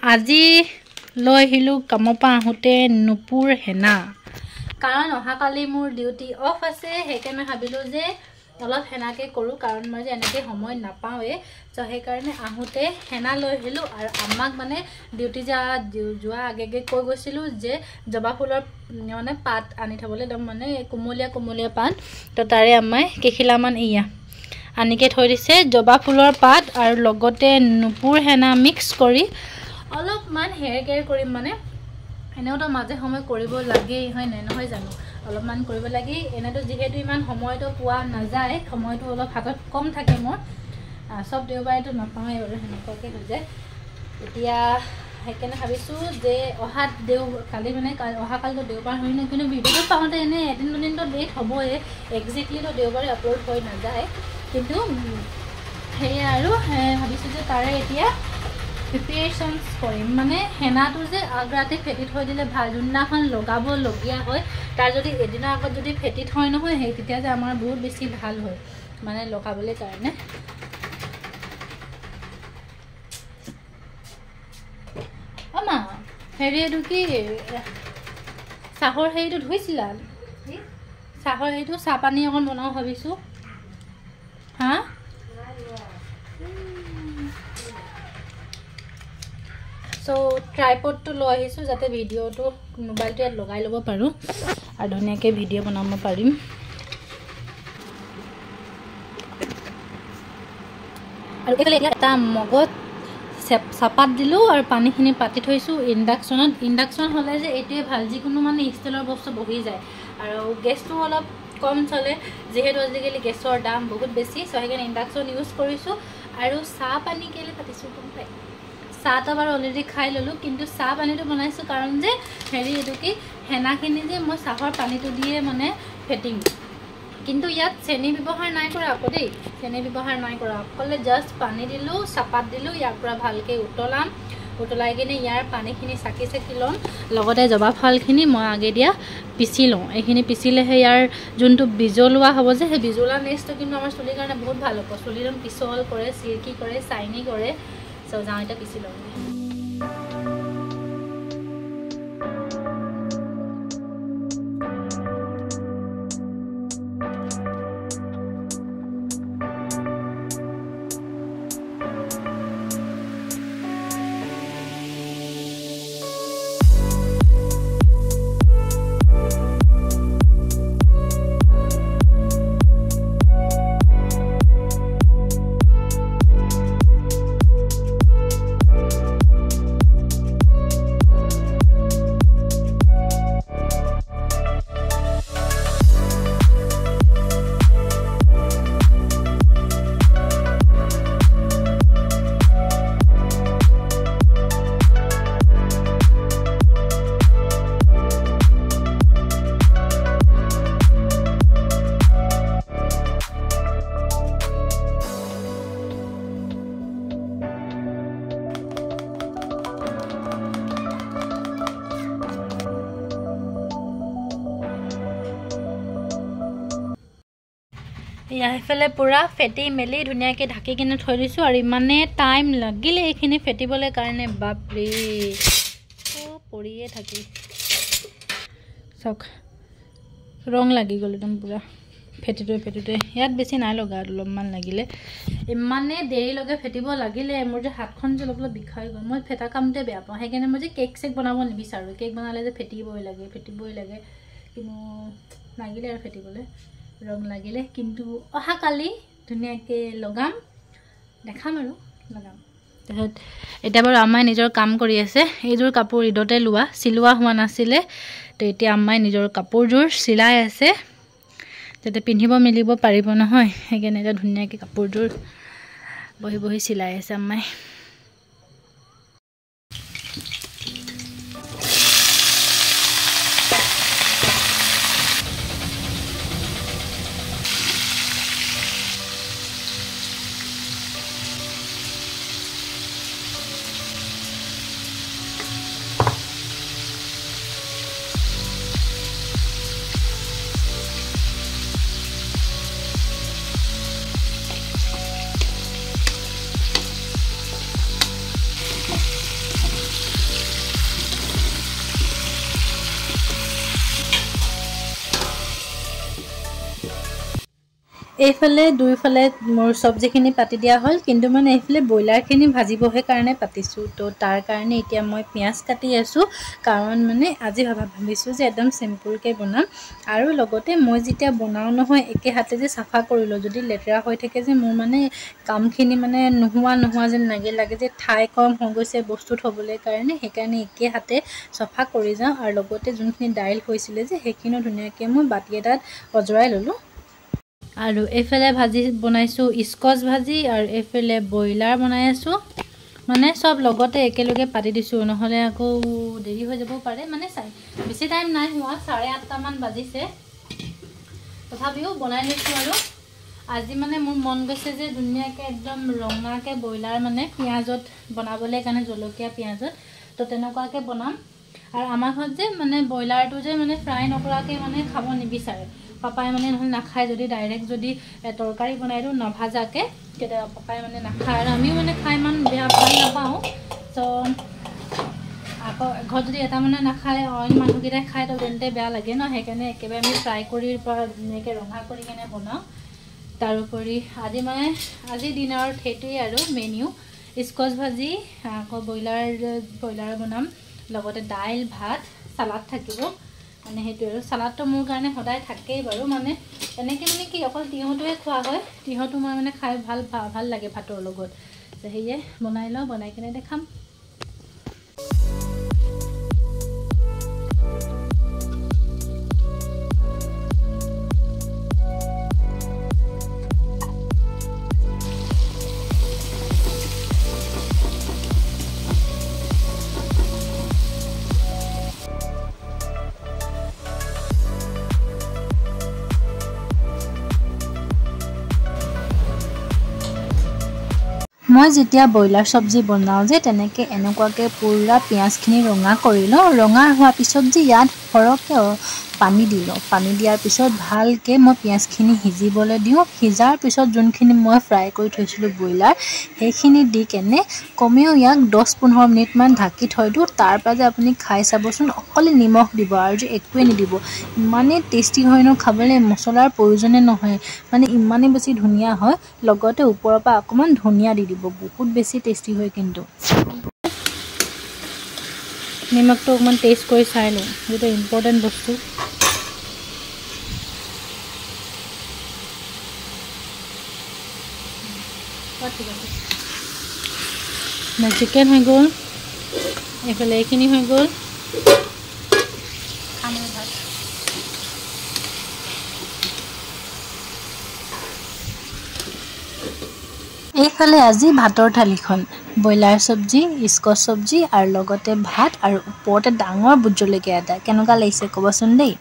আজি লৈ আহিলোঁ কামৰ পৰা আহোঁতে নুপুৰ হেনা কাৰণ অহাকালি মোৰ ডিউটি অফ আছে সেইকাৰণে ভাবিলোঁ যে অলপ হেনাকে কৰোঁ কাৰণ মই যে এনেকৈ সময় নাপাওঁৱে তো সেইকাৰণে আহোঁতে হেনা লৈ আহিলোঁ আৰু আমাক মানে ডিউটি যোৱা আগে কৈ গৈছিলোঁ যে জবা ফুলৰ মানে পাত আনি থ'বলৈ একদম মানে কোমলীয়া পাত তো তাৰে আমাই কেইখিলামান ইয়া আনিকে থৈ দিছে জবা ফুলৰ পাত আৰু লগতে নুপুৰ হেনা মিক্স কৰি অলপমান হেয়াৰ কেয়াৰ কৰিম মানে এনেওতো মাজে সময় কৰিব লাগে হয় নাই নহয় জানো অলপমান কৰিব লাগে এনেতো যেহেতু ইমান সময়টো পোৱা নাযায় সময়টো অলপ হাতত কম থাকে মোৰ সব দেওবাৰেতো নাপাওঁই বাৰু সেনেকুৱাকৈ হৈ যায় এতিয়া সেইকাৰণে ভাবিছোঁ যে কালি মানে অহাকালিতো দেওবাৰ হয় ন কিন্তু ভিডিঅ'টো পাওঁতে এনেই এদিন দুদিনতো ডেট হ'বই একজেক্টলিতো দেওবাৰে আপলোড হৈ নাযায় কিন্তু সেয়া আৰু ভাবিছোঁ যে তাৰে এতিয়া প্ৰিপেৰেশ্যনছ কৰিম মানে হেনাটো যে আগৰাতে ফেটি থৈ দিলে ভাল যোনদিনাখন লগাবলগীয়া হয় তাৰ যদি এদিনৰ আগত যদি ফেটি থয় নহয় সেই তেতিয়া যে আমাৰ বহুত বেছি ভাল হয় মানে লগাবলৈ কাৰণে মা হেৰি এইটো কি চাহৰ হেৰিটো ধুইছিলা চাহৰ হেৰিটো চাহপানী অকণ বনাওঁ ভাবিছোঁ হা সো ট্ৰাইপডটো লৈ আহিছোঁ যাতে ভিডিঅ'টো মোবাইলটো ইয়াত লগাই ল'ব পাৰোঁ আৰু ধুনীয়াকৈ ভিডিঅ' বনাব পাৰিম আৰু এতিয়া এটা মগত চাপাত দিলোঁ আৰু পানীখিনি পাতি থৈছোঁ ইণ্ডাকশ্যন হ'লে যে এইটোৱে ভাল যিকোনো মানে ষ্টিলৰ বস্তু বহি যায় আৰু গেছটো অলপ কম চলে যিহেতু আজিকালি গেছৰ দাম বহুত বেছি চ' সেইকাৰণে ইণ্ডাকশ্যন ইউজ কৰিছোঁ আৰু চাহ পানী কেলৈ পাতিছোঁ গম পাই চাহটো বাৰু অলৰেডি খাই ল'লোঁ কিন্তু চাহ পানীটো বনাইছোঁ কাৰণ যে হেৰি এইটো কি হেনাখিনি যে মই চাহৰ পানীটো দিয়ে মানে ফেটিং কিন্তু ইয়াত চেনি ব্যৱহাৰ নাই কৰা আকৌ দেই চেনি ব্যৱহাৰ নাই কৰা অকলে জাষ্ট পানী দিলোঁ চাপাত দিলোঁ ইয়াৰ পৰা ভালকৈ উতলাই কিনে ইয়াৰ পানীখিনি চাকি ল'ম লগতে জবা ফলখিনি মই আগে দিয়া পিচি লওঁ এইখিনি পিচিলেহে ইয়াৰ যোনটো বিজলুৱা হ'ব যে সেই বিজলুৱা নেক্সটটো কিন্তু আমাৰ চুলিৰ কাৰণে বহুত ভাল হ'ব চুলি একদম পিছল কৰে চিল্কি কৰে চাইনি কৰে চ' যাওঁ এতিয়া পিচি লওঁ এইফালে পুৰা ফেটি মেলি ধুনীয়াকৈ ঢাকি কিনে থৈ দিছোঁ আৰু ইমানে টাইম লাগিলে এইখিনি ফেটিবলৈ কাৰণে বাপৰে পৰিয়ে থাকি চাওক ৰং লাগি গ'ল একদম পুৰা ফেটোতে ইয়াত বেছি নাই লগা অলপমান লাগিলে ইমানে দেৰিলৈকে ফেটিব লাগিলে মোৰ যে হাতখন যে অলপ বিষাই গ'ল মই ফেটা কামতে বেয়া পাওঁ সেইকাৰণে মই যে কেক বনাব নিবিচাৰোঁ কেক বনালে যে ফেটিবই লাগে কিন্তু লাগিলে আৰু ফেটিবলৈ ৰং লাগিলে কিন্তু অহাকালি ধুনীয়াকৈ লগাম দেখাম আৰু লগাম তাৰপিছত এতিয়া বাৰু আম্মাই নিজৰ কাম কৰি আছে এইযোৰ কাপোৰ ঈদতে চিলোৱা হোৱা নাছিলে তো এতিয়া আম্মাই নিজৰ কাপোৰযোৰ চিলাই আছে যাতে পিন্ধিব মেলিব পাৰিব নহয় সেইকাৰণে এতিয়া ধুনীয়াকৈ কাপোৰযোৰ বহি চিলাই আছে আম্মাই এইফালে দুইফালে মোৰ চব্জিখিনি পাতি দিয়া হ'ল, কিন্তু মানে এইফালে ব্ৰইলাৰখিনি ভাজিবহে কাৰণে পাতিছোঁ। তো তাৰ কাৰণে এতিয়া মই পিঁয়াজ কাটি আছোঁ, কাৰণ মানে আজি ভাবিছোঁ যে একদম চিম্পুলকৈ বনাম। আৰু লগতে মই যেতিয়া বনাওঁ নহয়, একে হাতে যে চাফা কৰি লওঁ, যদি লেতেৰা হৈ থাকে যে মোৰ মানে কামখিনি মানে নোহোৱা যেন লাগে যে ঠাই কম হৈ গৈছে বস্তু থ'বলৈ কাৰণে, সেইকাৰণে একে হাতে চফা কৰি যাওঁ। আৰু লগতে যোনখিনি দাইল হৈছিলে যে সেইখিনিও ধুনীয়াকৈ মই বাতি এটাত অজৰাই ল'লোঁ। আৰু এইফালে ভাজি বনাইছোঁ স্কচ ভাজি, আৰু এইফালে ব্ৰইলাৰ বনাই আছোঁ। মানে চব লগতে একেলগে পাতি দিছোঁ, নহ'লে আকৌ দেৰি হৈ যাব পাৰে। মানে বেছি টাইম নাই হোৱা, 8:30মান বাজিছে, তথাপিও বনাই লৈছোঁ। আৰু আজি মানে মোৰ মন গৈছে যে ধুনীয়াকৈ একদম ৰঙাকৈ ব্ৰইলাৰ মানে পিঁয়াজত বনাবলৈ কাৰণে, জলকীয়া পিঁয়াজত, তো তেনেকুৱাকৈ বনাম। আৰু আমাৰ ঘৰত যে মানে ব্ৰইলাৰটো যে মানে ফ্ৰাই নকৰাকৈ মানে খাব নিবিচাৰে পাপাই, মানে নহ'লে নাখায়। যদি ডাইৰেক্ট যদি তৰকাৰী বনাই দিওঁ নভাজাকৈ, তেতিয়া পাপাই মানে নাখায়, আৰু আমিও মানে খাই ইমান ভাল নাপাওঁ। ত' আকৌ ঘৰত যদি এটা মানে নাখায়, অইন মানুহকেইটাই খায়, তো তেন্তে বেয়া লাগে ন। সেইকাৰণে একেবাৰে আমি ফ্ৰাই কৰি পৰা ধুনীয়াকৈ ৰঙা কৰি কিনে বনাওঁ। তাৰোপৰি আজি ডিনাৰত সেইটোৱেই আৰু মেনিউ, স্কচ ভাজি, আকৌ ব্ৰইলাৰ বনাম, লগতে দাইল, ভাত, চালাড থাকিব। মানে সেইটোৱে, আৰু চালাডটো মোৰ কাৰণে সদায় থাকেই বাৰু। মানে এনেকৈ মানে কি অকল তিয়ঁহটোৱে খোৱা হয়, তিয়ঁহটো মই মানে খাই ভাল লাগে ভাতৰ লগত। সেয়ে বনাই লওঁ, বনাই কিনে দেখাম। মই যেতিয়া ব্ৰইলাৰ চব্জি বনাওঁ যে তেনেকৈ এনেকুৱাকৈ পুৰা পিঁয়াজখিনি ৰঙা কৰি লওঁ। ৰঙা হোৱাৰ পিছত যে ইয়াত সৰহকৈ পানী দি লওঁ। পানী দিয়াৰ পিছত ভালকৈ মই পিঁয়াজখিনি সিজিবলৈ দিওঁ। সিজাৰ পিছত যোনখিনি মই ফ্ৰাই কৰি থৈছিলোঁ ব্ৰইলাৰ, সেইখিনি দি কেনে কমেও ইয়াক 10-15 মিনিটমান ঢাকি থৈ দিওঁ। তাৰপৰা যে আপুনি খাই চাবচোন, অকল নিমখ দিব আৰু যে একোৱে নিদিব। ইমানেই টেষ্টি হয় ন খাবলৈ, মছলাৰ প্ৰয়োজনে নহয়, মানে ইমানেই বেছি ধুনীয়া হয়। লগতে ওপৰৰ পৰা অকণমান ধনিয়া দি দিব, বহুত বেছি টেষ্টি হয়। কিন্তু নিমখটো অকণমান টেষ্ট কৰি চাই লওঁ, যিটো ইম্পৰ্টেণ্ট বস্তু। ঠিক আছে, চিকেন হৈ গ'ল, এইফালে এইখিনি হৈ গ'ল। ভাত এইফালে আজি ভাতৰ থালিখন, ব্ৰইলাৰ চব্জি, স্কচ চব্জি, আৰু লগতে ভাত, আৰু ওপৰতে ডাঙৰ ভোট জলকীয়া এটা। কেনেকুৱা লাগিছে ক'বচোন দেই।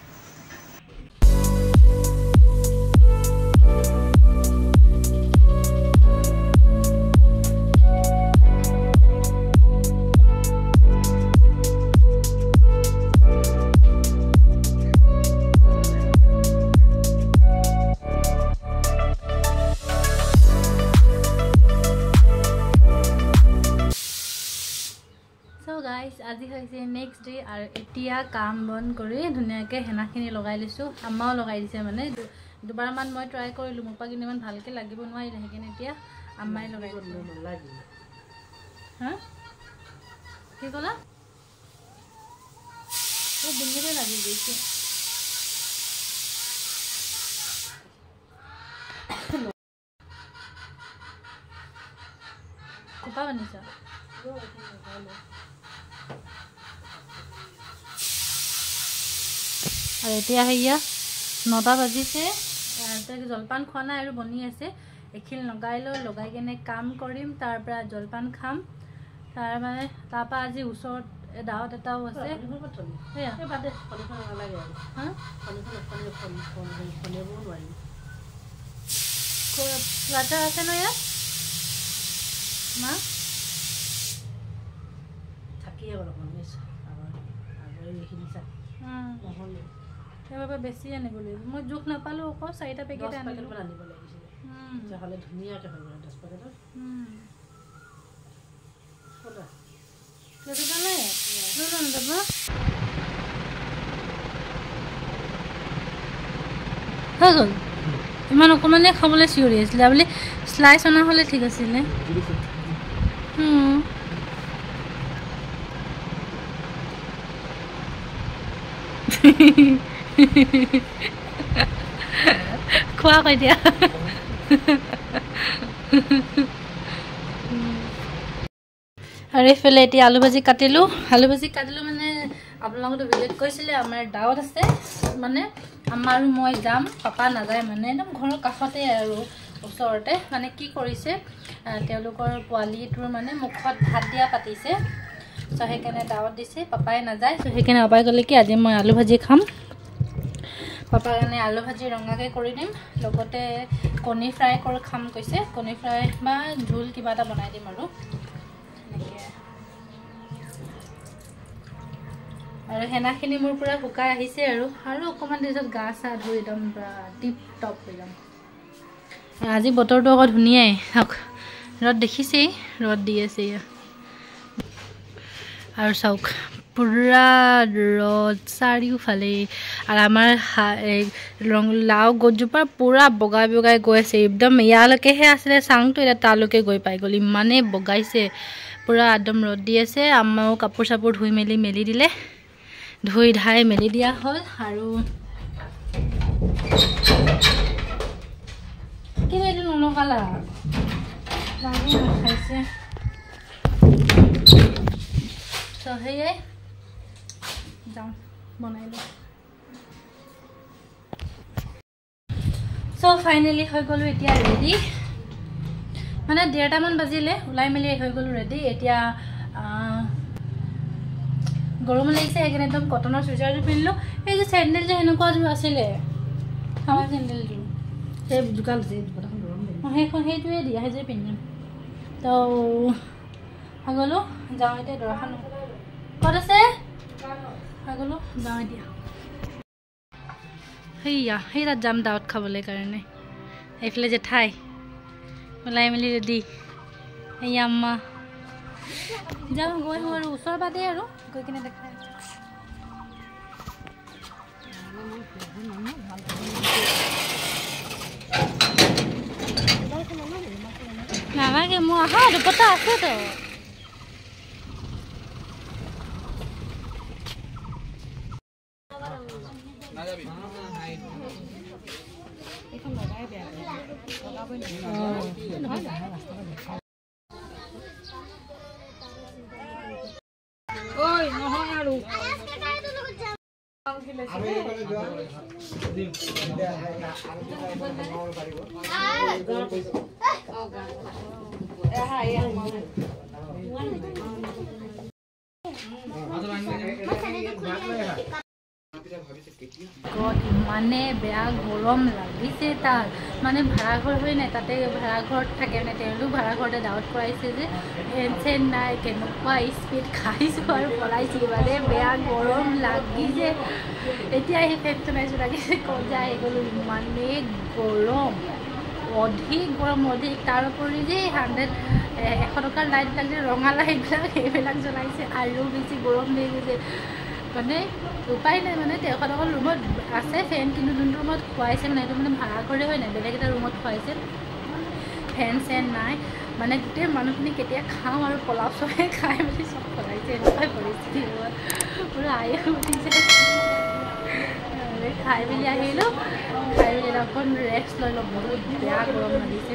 আজি হৈছে নেক্সট ডে, আৰু এতিয়া কাম বন কৰি ধুনীয়াকৈ হেনাখিনি লগাই লৈছোঁ। আম্মাও লগাই দিছে, মানে দুবাৰমান মই ট্ৰাই কৰিলোঁ, মোৰ পৰা কিন্তু ইমান ভালকৈ লাগিব নোৱাৰিলে, সেইকাৰণে এতিয়া আম্মাই লগাই দিলোঁ। হা কি ক'লা? ডিঙিতে লাগি গৈছে। কোপা বান্ধিছা? আৰু এতিয়া সেয়া 9টা বাজিছে, জলপান খোৱা নাই আৰু বনি আছে। এইখিনি লগাই লগাই কিনে কাম কৰিম, তাৰপৰা জলপান খাম। তাৰপৰা আজি ওচৰত দাৱত এটাও আছে। ৱাটাৰ আছে ন ইয়াত মা? সেইবাবে বেছি আনিব লাগিব। মই জোখ নাপালোঁ, আকৌ 4টা পেকেট আনিব লাগিছিলে। ধুনীয়াকৈ হৈ গ'ল 10 পেকেটত। হৈ গ'ল ইমান অকণমানে খাবলৈ চিঞৰি আছিলে বুলি স্লাইচ অনা হ'লে ঠিক আছিলে খোৱা কৈ দিয়া আৰু এইফালে এতিয়া আলু ভাজি কাটিলোঁ মানে আপোনালোকতো ভিডিঅ'ত কৈছিলে আমাৰ দাৱত আছে মানে আমাৰ আৰু মই যাম পাপা নাযায় মানে একদম ঘৰৰ কাষতে আৰু ওচৰতে মানে কি কৰিছে তেওঁলোকৰ পোৱালিটোৰ মানে মুখত ভাত দিয়া পাতিছে চ' সেইকাৰণে দাৱত দিছে পাপাই নাযায় চ' সেইকাৰণে পাপাই ক'লে কি আজি মই আলু ভাজি খাম পাপাৰ কাৰণে আলু ভাজি ৰঙাকৈ কৰি দিম লগতে কণী ফ্ৰাই কৰি খাম কৈছে কণী ফ্ৰাই বা জোল কিবা এটা বনাই দিম আৰু আৰু হেনাখিনি মোৰ পুৰা শুকাই আহিছে আৰু অকণমান পিছত গা চা ধুই একদম পুৰা টিপ টপ হৈ যাম আজি বতৰটো আকৌ ধুনীয়াই চাওক ৰ'দ দেখিছেই ৰ'দ দি আছে এয়া আৰু চাওক পুৰা ৰ'দ চাৰিওফালে আৰু আমাৰ লাও গছজোপা পুৰা বগাই বগাই গৈ আছে একদম ইয়ালৈকেহে আছিলে চাংটো এতিয়া তালৈকে গৈ পাই গ'ল ইমানেই বগাইছে পুৰা একদম ৰ'দ দি আছে আমাৰো কাপোৰ চাপোৰ ধুই মেলি দিলে ধুই ধাই মেলি দিয়া হ'ল আৰু কি এইটো নলগালা খাইছে চ' সেয়াই যাওঁ বনাই লওঁ চ' ফাইনেলি হৈ গ'লোঁ এতিয়া ৰেডি মানে 1:30মান বাজিলে ওলাই মেলি হৈ গ'লোঁ ৰেডি এতিয়া গৰম লাগিছে সেইকাৰণে একদম কটনৰ চুইজাৰযোৰ পিন্ধিলোঁ এই যে চেণ্ডেল যে সেনেকুৱাযোৰ আছিলে আমাৰ চেণ্ডেলযোৰ সেই দোকান সেইটোৱে দিয়া সেইযোৰে পিন্ধিম তো হৈ গ'লোঁ যাওঁ এতিয়া দৰাখন ক'ত আছে হৈ গ'লোঁ যাওঁ এতিয়া সেই তাত যাম দাৱত খাবলৈ কাৰণে এইফালে জেঠাই ওলাই মেলি ৰেডি সেয়া আম্মা যাওঁ গৈ আহোঁ আৰু ওচৰ বাদে আৰু গৈ কিনে দেখাই নালাগে মোৰ আহা দুপটা আছেতো ঐ নহয় আৰু ইমানে বেয়া গৰম লাগিছে তাত মানে ভাড়াঘৰ হৈ নাই তাতে ভাড়াঘৰত থাকে মানে তেওঁলোক ভাড়াঘৰতে দাৱত কৰাইছে যে ফেন চেন নাই কেনেকুৱা স্পীড খাইছোঁ আৰু পলাইছোঁ ইমানে বেয়া গৰম লাগিছে এতিয়া সেই ফেন চলাইছোঁ লাগিছে কজা আহি গ'লোঁ ইমানেই গৰম অধিক গৰম অধিক তাৰ উপৰি যে 100 টকাৰ লাইটবিলাক যে ৰঙা লাইটবিলাক সেইবিলাক জ্বলাইছে আৰু বেছি গৰম দি গৈছে মানে উপায় নাই মানে 100 টকাৰ ৰুমত আছে ফেন কিন্তু যোনটো ৰুমত খুৱাইছে মানে সেইটো মানে ভাড়াঘৰে হয় নাই বেলেগ এটা ৰুমত খুৱাইছে ফেন চেন নাই মানে গোটেই মানুহখিনি কেতিয়া খাওঁ আৰু পলাও চবে খাই মেলি চব পলাইছে এনেকুৱাই পৰিস্থিতি পুৰা আহি উঠিছে খাই মেলি আহিলোঁ খাই মেলি অকণ ৰেষ্ট লৈ লওঁ বহুত বেয়া গৰম লাগিছে